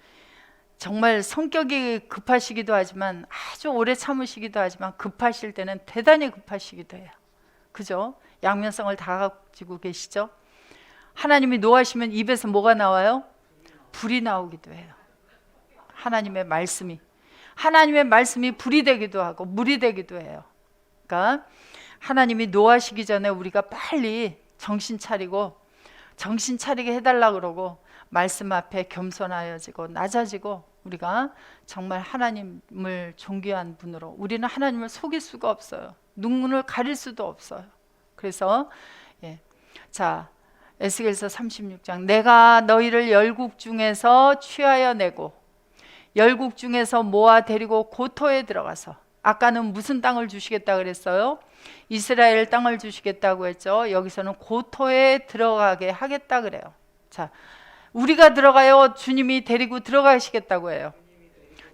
정말 성격이 급하시기도 하지만 아주 오래 참으시기도 하지만 급하실 때는 대단히 급하시기도 해요. 그죠? 양면성을 다 가지고 계시죠? 하나님이 노하시면 입에서 뭐가 나와요? 불이 나오기도 해요. 하나님의 말씀이 불이 되기도 하고 물이 되기도 해요. 그러니까 하나님이 노하시기 전에 우리가 빨리 정신 차리게 해달라 그러고 말씀 앞에 겸손하여지고 낮아지고 우리가 정말 하나님을 존귀한 분으로, 우리는 하나님을 속일 수가 없어요. 눈을 가릴 수도 없어요. 그래서 자, 에스겔서 36장. 내가 너희를 열국 중에서 취하여 내고 열국 중에서 모아 데리고 고토에 들어가서, 아까는 무슨 땅을 주시겠다 그랬어요? 이스라엘 땅을 주시겠다고 했죠. 여기서는 고토에 들어가게 하겠다 그래요. 자, 우리가 들어가요? 주님이 데리고 들어가시겠다고 해요?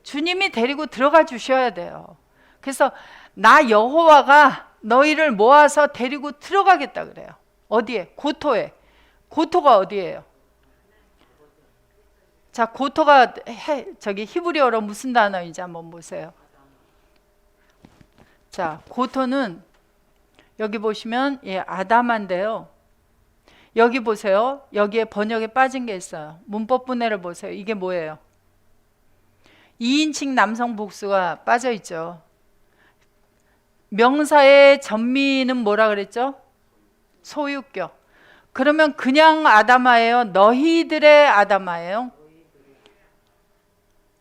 주님이 데리고 들어가 주셔야 돼요. 그래서 나 여호와가 너희를 모아서 데리고 들어가겠다 그래요. 어디에? 고토에. 고토가 어디예요? 자, 고토가 저기 히브리어로 무슨 단어인지 한번 보세요. 자, 고토는 여기 보시면 아담한데요. 여기 보세요. 여기에 번역에 빠진 게 있어요. 문법분해를 보세요. 이게 뭐예요? 2인칭 남성 복수가 빠져 있죠. 명사의 전미는 뭐라 그랬죠? 소유격. 그러면 그냥 아담아예요? 너희들의 아담아예요?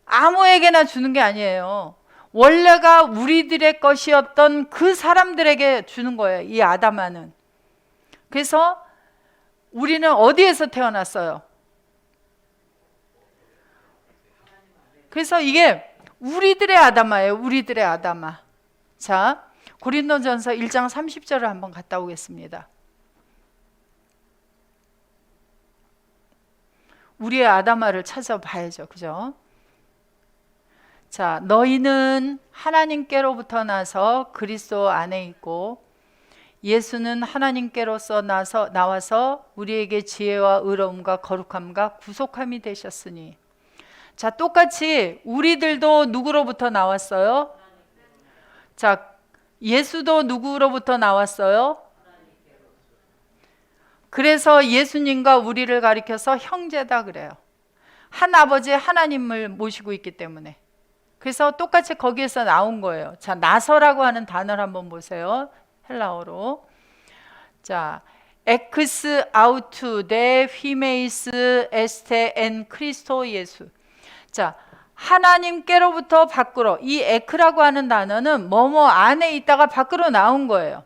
아무에게나 주는 게 아니에요. 원래가 우리들의 것이었던 그 사람들에게 주는 거예요, 이 아담아는. 그래서 우리는 어디에서 태어났어요? 그래서 이게 우리들의 아담아예요, 우리들의 아담아. 자, 고린도전서 1장 30절을 한번 갔다 오겠습니다. 우리의 아담아를 찾아봐야죠, 그죠? 자, 너희는 하나님께로부터 나서 그리스도 안에 있고 예수는 하나님께로서 나와서 우리에게 지혜와 의로움과 거룩함과 구속함이 되셨으니. 자, 똑같이 우리들도 누구로부터 나왔어요? 자, 예수도 누구로부터 나왔어요? 그래서 예수님과 우리를 가리켜서 형제다 그래요. 한 아버지 하나님을 모시고 있기 때문에. 그래서 똑같이 거기에서 나온 거예요. 자, 나서라고 하는 단어를 한번 보세요. 헬라어로. 자, 엑스 아우투 데 휘메이스 에스테 엔 크리스토 예수. 자, 하나님께로부터 밖으로. 이 에크라고 하는 단어는 뭐뭐 안에 있다가 밖으로 나온 거예요.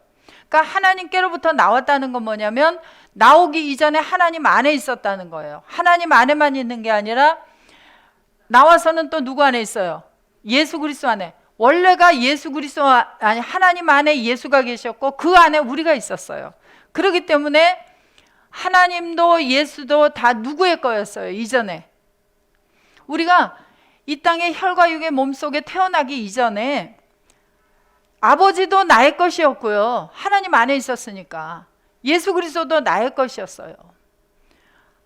그러니까 하나님께로부터 나왔다는 건 뭐냐면 나오기 이전에 하나님 안에 있었다는 거예요. 하나님 안에만 있는 게 아니라 나와서는 또 누구 안에 있어요? 예수 그리스도 안에. 원래가 예수 그리스도 아니 하나님 안에 예수가 계셨고 그 안에 우리가 있었어요. 그렇기 때문에 하나님도 예수도 다 누구의 거였어요, 이전에. 우리가 이 땅의 혈과 육의 몸속에 태어나기 이전에 아버지도 나의 것이었고요. 하나님 안에 있었으니까. 예수 그리스도도 나의 것이었어요.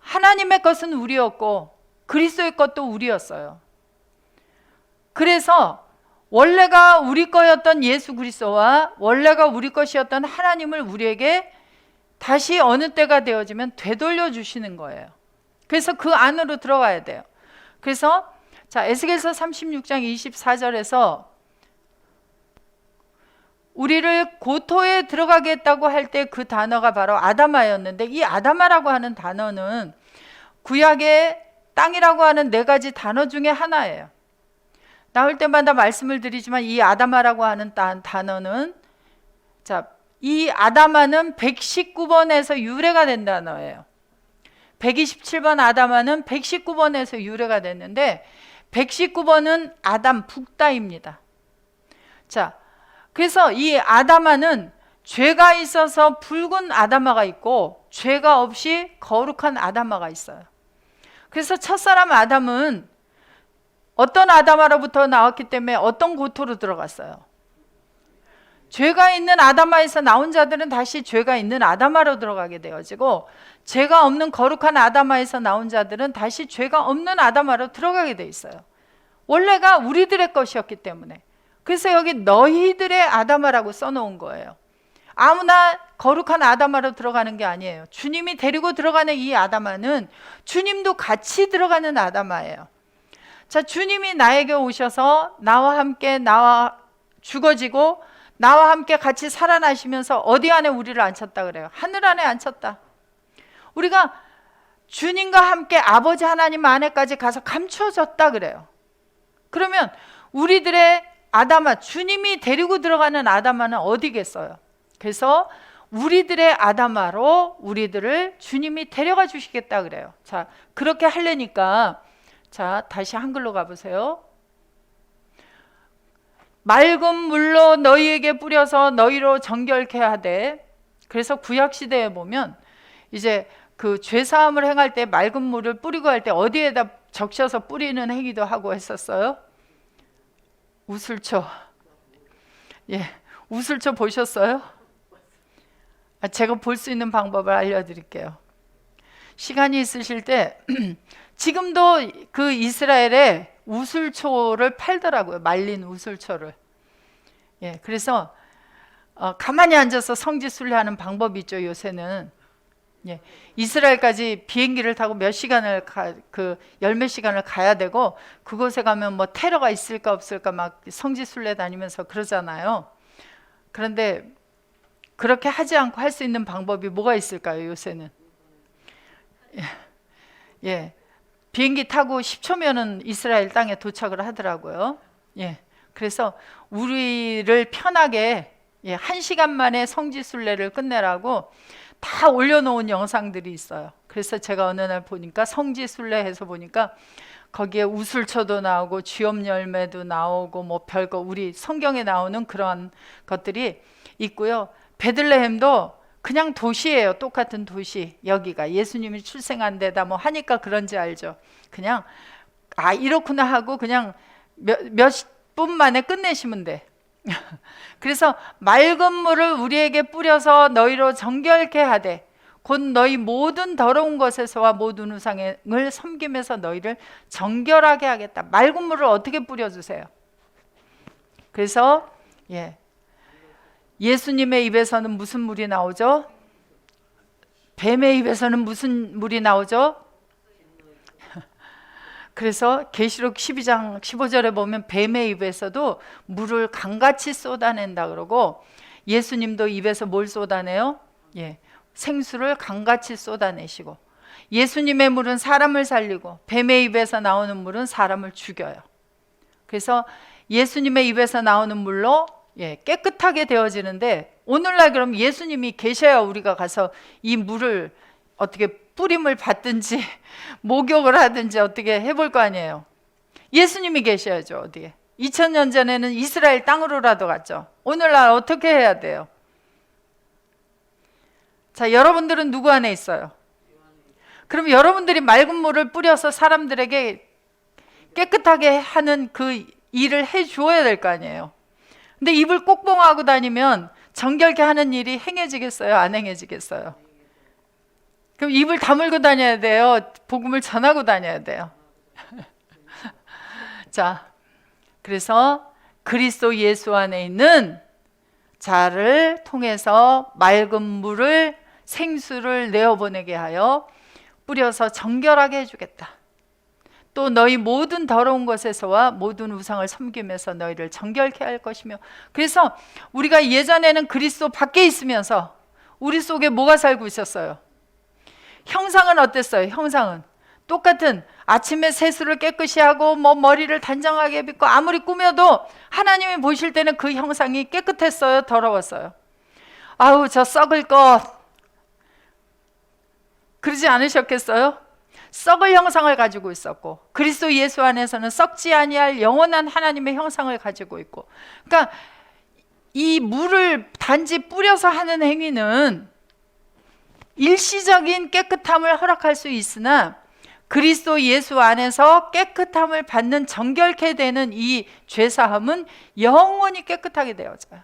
하나님의 것은 우리였고 그리스도의 것도 우리였어요. 그래서 원래가 우리 거였던 예수 그리스도와 원래가 우리 것이었던 하나님을 우리에게 다시 어느 때가 되어지면 되돌려 주시는 거예요. 그래서 그 안으로 들어가야 돼요. 그래서 자, 에스겔서 36장 24절에서 우리를 고토에 들어가게 했다고 할 때 그 단어가 바로 아담아였는데, 이 아담아라고 하는 단어는 구약의 땅이라고 하는 네 가지 단어 중에 하나예요. 나올 때마다 말씀을 드리지만 이 아담아라고 하는 단어는, 자, 이 아담아는 119번에서 유래가 된 단어예요. 127번 아담아는 119번에서 유래가 됐는데 119번은 아담 북다입니다. 자, 그래서 이 아담아는 죄가 있어서 붉은 아담아가 있고 죄가 없이 거룩한 아담아가 있어요. 그래서 첫사람 아담은 어떤 아담아로부터 나왔기 때문에 어떤 고토로 들어갔어요? 죄가 있는 아담아에서 나온 자들은 다시 죄가 있는 아담아로 들어가게 되어지고, 죄가 없는 거룩한 아담아에서 나온 자들은 다시 죄가 없는 아담아로 들어가게 돼 있어요. 원래가 우리들의 것이었기 때문에. 그래서 여기 너희들의 아담아라고 써놓은 거예요. 아무나 거룩한 아담아로 들어가는 게 아니에요. 주님이 데리고 들어가는 이 아담아는 주님도 같이 들어가는 아담아예요. 자, 주님이 나에게 오셔서 나와 함께 죽어지고 나와 함께 같이 살아나시면서 어디 안에 우리를 앉혔다 그래요? 하늘 안에 앉혔다. 우리가 주님과 함께 아버지 하나님 안에까지 가서 감춰졌다 그래요. 그러면 우리들의 아담아, 주님이 데리고 들어가는 아담아는 어디겠어요? 그래서 우리들의 아담아로 우리들을 주님이 데려가 주시겠다 그래요. 자, 그렇게 하려니까, 자, 다시 한글로 가보세요. 맑은 물로 너희에게 뿌려서 너희로 정결케 하되. 그래서 구약시대에 보면 이제 그 죄사함을 행할 때 맑은 물을 뿌리고 할 때 어디에다 적셔서 뿌리는 행위도 하고 했었어요? 우슬초. 예, 우슬초 보셨어요? 제가 볼 수 있는 방법을 알려드릴게요. 시간이 있으실 때 지금도 그 이스라엘에 우슬초를 팔더라고요. 말린 우슬초를. 예, 그래서 가만히 앉아서 성지순례하는 방법이 있죠, 요새는. 예, 이스라엘까지 비행기를 타고 몇 시간을 열몇 시간을 가야 되고, 그곳에 가면 뭐 테러가 있을까 없을까 막 성지순례 다니면서 그러잖아요. 그런데 그렇게 하지 않고 할 수 있는 방법이 뭐가 있을까요, 요새는? 예, 비행기 타고 10초면은 이스라엘 땅에 도착을 하더라고요. 예, 그래서 우리를 편하게 1시간 만에 성지순례를 끝내라고 다 올려놓은 영상들이 있어요. 그래서 제가 어느 날 보니까 성지순례해서 보니까 거기에 우슬초도 나오고 쥐엄 열매도 나오고 뭐 별거 우리 성경에 나오는 그런 것들이 있고요. 베들레헴도 그냥 도시예요. 똑같은 도시. 여기가 예수님이 출생한 데다 뭐 하니까 그런지 알죠. 그냥 이렇구나 하고 그냥 몇 분 만에 끝내시면 돼. 그래서 맑은 물을 우리에게 뿌려서 너희로 정결케 하되 곧 너희 모든 더러운 것에서와 모든 우상을 섬김에서 너희를 정결하게 하겠다. 맑은 물을 어떻게 뿌려주세요? 그래서 예수님의 입에서는 무슨 물이 나오죠? 뱀의 입에서는 무슨 물이 나오죠? 그래서 계시록 12장 15절에 보면 뱀의 입에서도 물을 강같이 쏟아낸다 그러고 예수님도 입에서 뭘 쏟아내요? 생수를 강같이 쏟아내시고 예수님의 물은 사람을 살리고 뱀의 입에서 나오는 물은 사람을 죽여요. 그래서 예수님의 입에서 나오는 물로 깨끗하게 되어지는데 오늘날 그럼 예수님이 계셔야 우리가 가서 이 물을 어떻게 뿌림을 받든지 목욕을 하든지 어떻게 해볼 거 아니에요. 예수님이 계셔야죠. 어디에 2000년 전에는 이스라엘 땅으로라도 갔죠. 오늘날 어떻게 해야 돼요? 자, 여러분들은 누구 안에 있어요? 그럼 여러분들이 맑은 물을 뿌려서 사람들에게 깨끗하게 하는 그 일을 해 주어야 될 거 아니에요. 근데 입을 꼭봉하고 다니면 정결케 하는 일이 행해지겠어요? 안 행해지겠어요? 그럼 입을 다물고 다녀야 돼요? 복음을 전하고 다녀야 돼요? 자, 그래서 그리스도 예수 안에 있는 자를 통해서 맑은 물을 생수를 내어보내게 하여 뿌려서 정결하게 해주겠다. 또 너희 모든 더러운 것에서와 모든 우상을 섬김에서 너희를 정결케 할 것이며. 그래서 우리가 예전에는 그리스도 밖에 있으면서 우리 속에 뭐가 살고 있었어요? 형상은 어땠어요? 형상은 똑같은 아침에 세수를 깨끗이 하고 뭐 머리를 단정하게 빗고 아무리 꾸며도 하나님이 보실 때는 그 형상이 깨끗했어요? 더러웠어요? 아우 저 썩을 것 그러지 않으셨겠어요? 썩을 형상을 가지고 있었고 그리스도 예수 안에서는 썩지 아니할 영원한 하나님의 형상을 가지고 있고, 그러니까 이 물을 단지 뿌려서 하는 행위는 일시적인 깨끗함을 허락할 수 있으나 그리스도 예수 안에서 깨끗함을 받는 정결케 되는 이 죄사함은 영원히 깨끗하게 되어져요.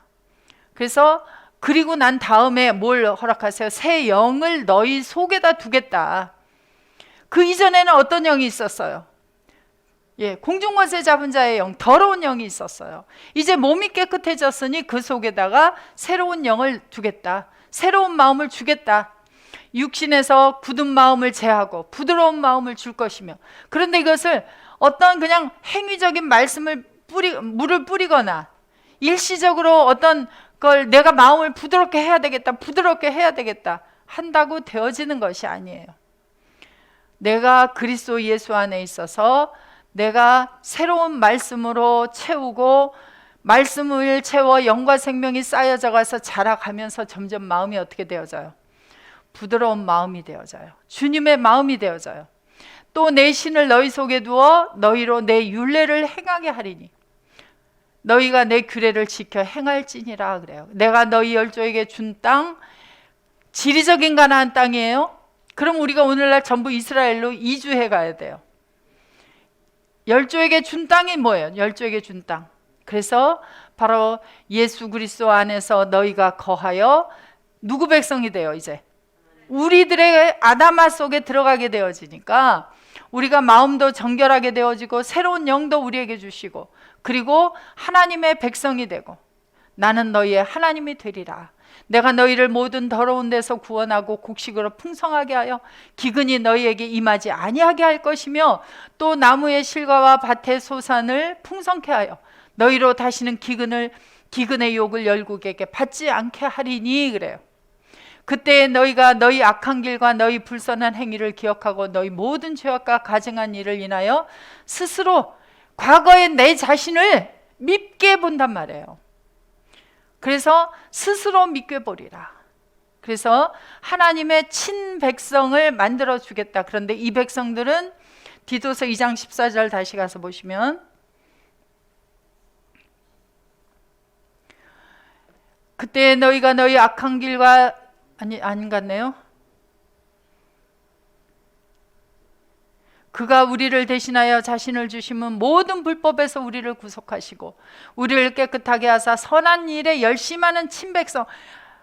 그래서 그리고 난 다음에 뭘 허락하세요? 새 영을 너희 속에다 두겠다. 그 이전에는 어떤 영이 있었어요? 공중권세 잡은 자의 영, 더러운 영이 있었어요. 이제 몸이 깨끗해졌으니 그 속에다가 새로운 영을 두겠다. 새로운 마음을 주겠다. 육신에서 굳은 마음을 제하고 부드러운 마음을 줄 것이며. 그런데 이것을 어떤 그냥 행위적인 물을 뿌리거나 일시적으로 어떤 걸 내가 마음을 부드럽게 해야 되겠다, 부드럽게 해야 되겠다 한다고 되어지는 것이 아니에요. 내가 그리스도 예수 안에 있어서 내가 새로운 말씀으로 채우고 말씀을 채워 영과 생명이 쌓여져 가서 자라가면서 점점 마음이 어떻게 되어져요? 부드러운 마음이 되어져요. 주님의 마음이 되어져요. 또 내 신을 너희 속에 두어 너희로 내 율례를 행하게 하리니 너희가 내 규례를 지켜 행할지니라 그래요. 내가 너희 열조에게 준 땅, 지리적인 가나안 땅이에요. 그럼 우리가 오늘날 전부 이스라엘로 이주해 가야 돼요. 열조에게 준 땅이 뭐예요? 열조에게 준 땅. 그래서 바로 예수 그리스도 안에서 너희가 거하여 누구 백성이 돼요? 이제 우리들의 아담아 속에 들어가게 되어지니까 우리가 마음도 정결하게 되어지고 새로운 영도 우리에게 주시고 그리고 하나님의 백성이 되고 나는 너희의 하나님이 되리라. 내가 너희를 모든 더러운 데서 구원하고 곡식으로 풍성하게 하여 기근이 너희에게 임하지 아니하게 할 것이며 또 나무의 실과와 밭의 소산을 풍성케 하여 너희로 다시는 기근의 욕을 열국에게 받지 않게 하리니 그래요. 그때 너희가 너희 악한 길과 너희 불선한 행위를 기억하고 너희 모든 죄악과 가증한 일을 인하여 스스로 과거의 내 자신을 밉게 본단 말이에요. 그래서 스스로 밉게 보리라. 그래서 하나님의 친백성을 만들어 주겠다. 그런데 이 백성들은 디도서 2장 14절 다시 가서 보시면, 그때 너희가 너희 악한 길과 안 같네요. 그가 우리를 대신하여 자신을 주심은 모든 불법에서 우리를 구속하시고 우리를 깨끗하게 하사 선한 일에 열심하는 친백성.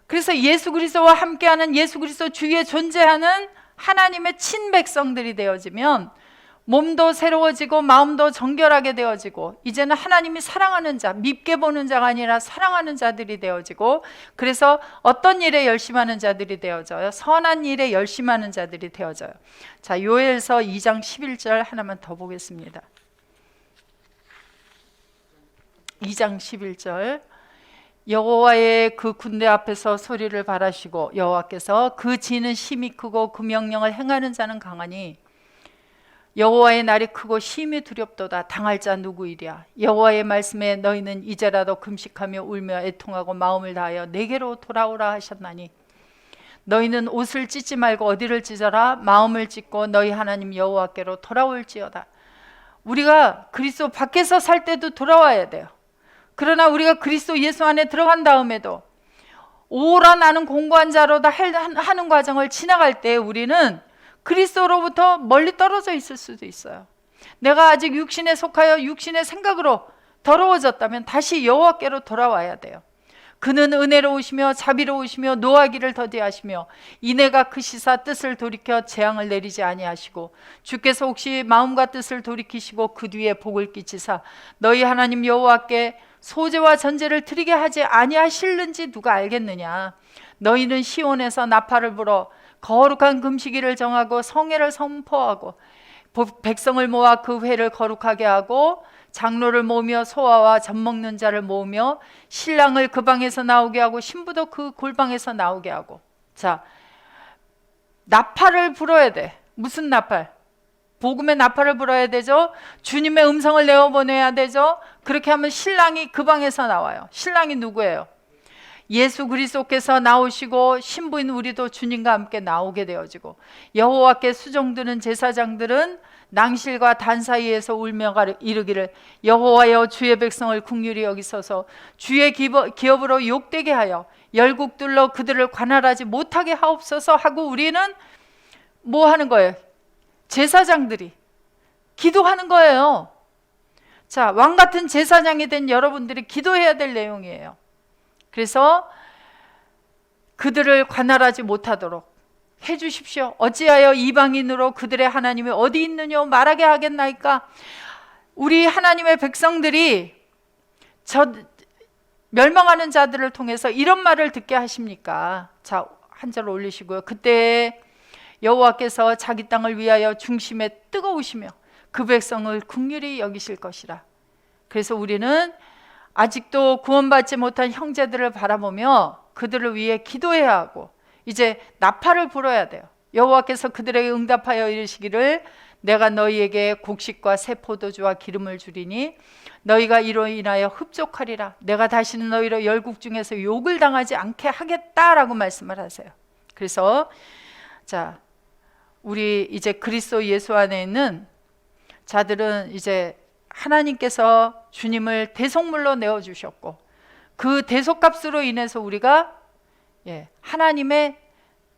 그래서 예수 그리스도와 함께하는, 예수 그리스도 주위에 존재하는 하나님의 친백성들이 되어지면 몸도 새로워지고 마음도 정결하게 되어지고, 이제는 하나님이 사랑하는 자, 밉게 보는 자가 아니라 사랑하는 자들이 되어지고, 그래서 어떤 일에 열심하는 자들이 되어져요? 선한 일에 열심하는 자들이 되어져요. 자, 요엘서 2장 11절 하나만 더 보겠습니다. 2장 11절. 여호와의 그 군대 앞에서 소리를 발하시고 여호와께서 그 지는 힘이 크고 그 명령을 행하는 자는 강하니 여호와의 날이 크고 심히 두렵도다. 당할 자 누구이랴. 여호와의 말씀에 너희는 이제라도 금식하며 울며 애통하고 마음을 다하여 내게로 돌아오라 하셨나니 너희는 옷을 찢지 말고 어디를 찢어라. 마음을 찢고 너희 하나님 여호와께로 돌아올지어다. 우리가 그리스도 밖에서 살 때도 돌아와야 돼요. 그러나 우리가 그리스도 예수 안에 들어간 다음에도 오라 나는 공고한 자로다 하는 과정을 지나갈 때 우리는 그리스도로부터 멀리 떨어져 있을 수도 있어요. 내가 아직 육신에 속하여 육신의 생각으로 더러워졌다면 다시 여호와께로 돌아와야 돼요. 그는 은혜로우시며 자비로우시며 노하기를 더디하시며 이내가 크시사 뜻을 돌이켜 재앙을 내리지 아니하시고 주께서 혹시 마음과 뜻을 돌이키시고 그 뒤에 복을 끼치사 너희 하나님 여호와께 소제와 전제를 드리게 하지 아니하실는지 누가 알겠느냐. 너희는 시온에서 나팔을 불어 거룩한 금식일을 정하고 성회를 선포하고 백성을 모아 그 회를 거룩하게 하고 장로를 모으며 소아와 젖 먹는 자를 모으며 신랑을 그 방에서 나오게 하고 신부도 그 골방에서 나오게 하고. 자, 나팔을 불어야 돼. 무슨 나팔? 복음의 나팔을 불어야 되죠. 주님의 음성을 내어보내야 되죠. 그렇게 하면 신랑이 그 방에서 나와요. 신랑이 누구예요? 예수 그리스도께서 나오시고 신부인 우리도 주님과 함께 나오게 되어지고, 여호와께 수종드는 제사장들은 낭실과 단 사이에서 울며 이르기를 여호와여 주의 백성을 긍휼히 여기소서 주의 기업으로 욕되게 하여 열국들로 그들을 관할하지 못하게 하옵소서 하고, 우리는 뭐 하는 거예요? 제사장들이 기도하는 거예요. 자, 왕 같은 제사장이 된 여러분들이 기도해야 될 내용이에요. 그래서 그들을 관할하지 못하도록 해주십시오. 어찌하여 이방인으로 그들의 하나님이 어디 있느냐 말하게 하겠나이까. 우리 하나님의 백성들이 멸망하는 자들을 통해서 이런 말을 듣게 하십니까? 자, 한 절 올리시고요. 그때 여호와께서 자기 땅을 위하여 중심에 뜨거우시며 그 백성을 긍휼히 여기실 것이라. 그래서 우리는 아직도 구원받지 못한 형제들을 바라보며 그들을 위해 기도해야 하고, 이제 나팔을 불어야 돼요. 여호와께서 그들에게 응답하여 이르시기를 내가 너희에게 곡식과 새 포도주와 기름을 주리니 너희가 이로 인하여 흡족하리라. 내가 다시는 너희로 열국 중에서 욕을 당하지 않게 하겠다라고 말씀을 하세요. 그래서 자, 우리 이제 그리스도 예수 안에 있는 자들은 이제 하나님께서 주님을 대속물로 내어주셨고, 그 대속값으로 인해서 우리가 하나님의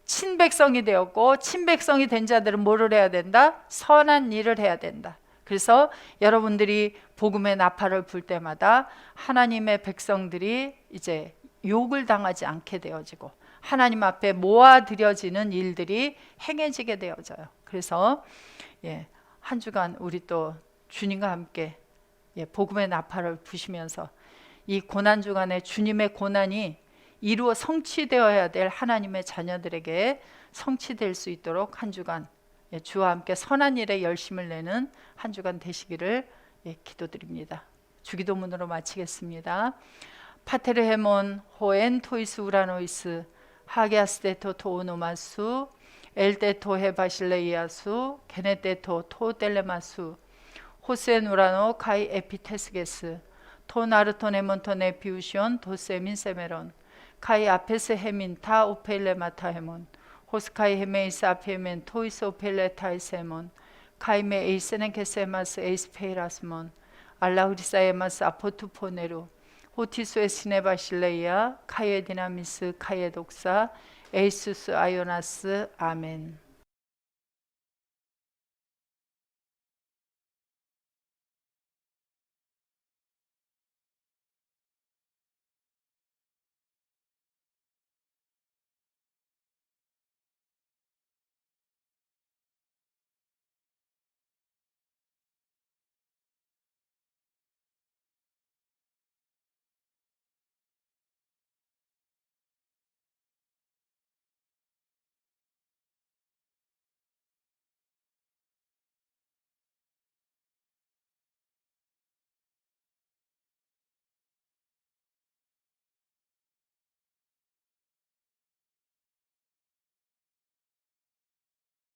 친백성이 되었고, 친백성이 된 자들은 뭐를 해야 된다? 선한 일을 해야 된다. 그래서 여러분들이 복음의 나팔을 불 때마다 하나님의 백성들이 이제 욕을 당하지 않게 되어지고 하나님 앞에 모아드려지는 일들이 행해지게 되어져요. 그래서 한 주간 우리 또 주님과 함께 복음의 나팔을 부시면서 이 고난 주간에 주님의 고난이 이루어 성취되어야 될 하나님의 자녀들에게 성취될 수 있도록 한 주간 주와 함께 선한 일에 열심을 내는 한 주간 되시기를 기도드립니다. 주기도문으로 마치겠습니다. 파테르 헤몬 호엔 토이스 우라노이스 하게아스테토 토오노마수 엘테토 헤바실레이아수 게네테토 토텔레마수 호세누라노 카이 에피테스게스 토나르토네몬토네 비우시온 도세민 세메론 카이 아페스 헤민 타 오펠레마타 헤몬 호스카이 헤메이스 아페멘 토이스 오펠레타이세몬 카이메 에이세넨케세마스 에이스페이라스몬 알라흐리사에마스 아포투포네루 호티수의 시네바실레이아 카이에디나미스 카이에독사 에이수스 아요나스 아멘.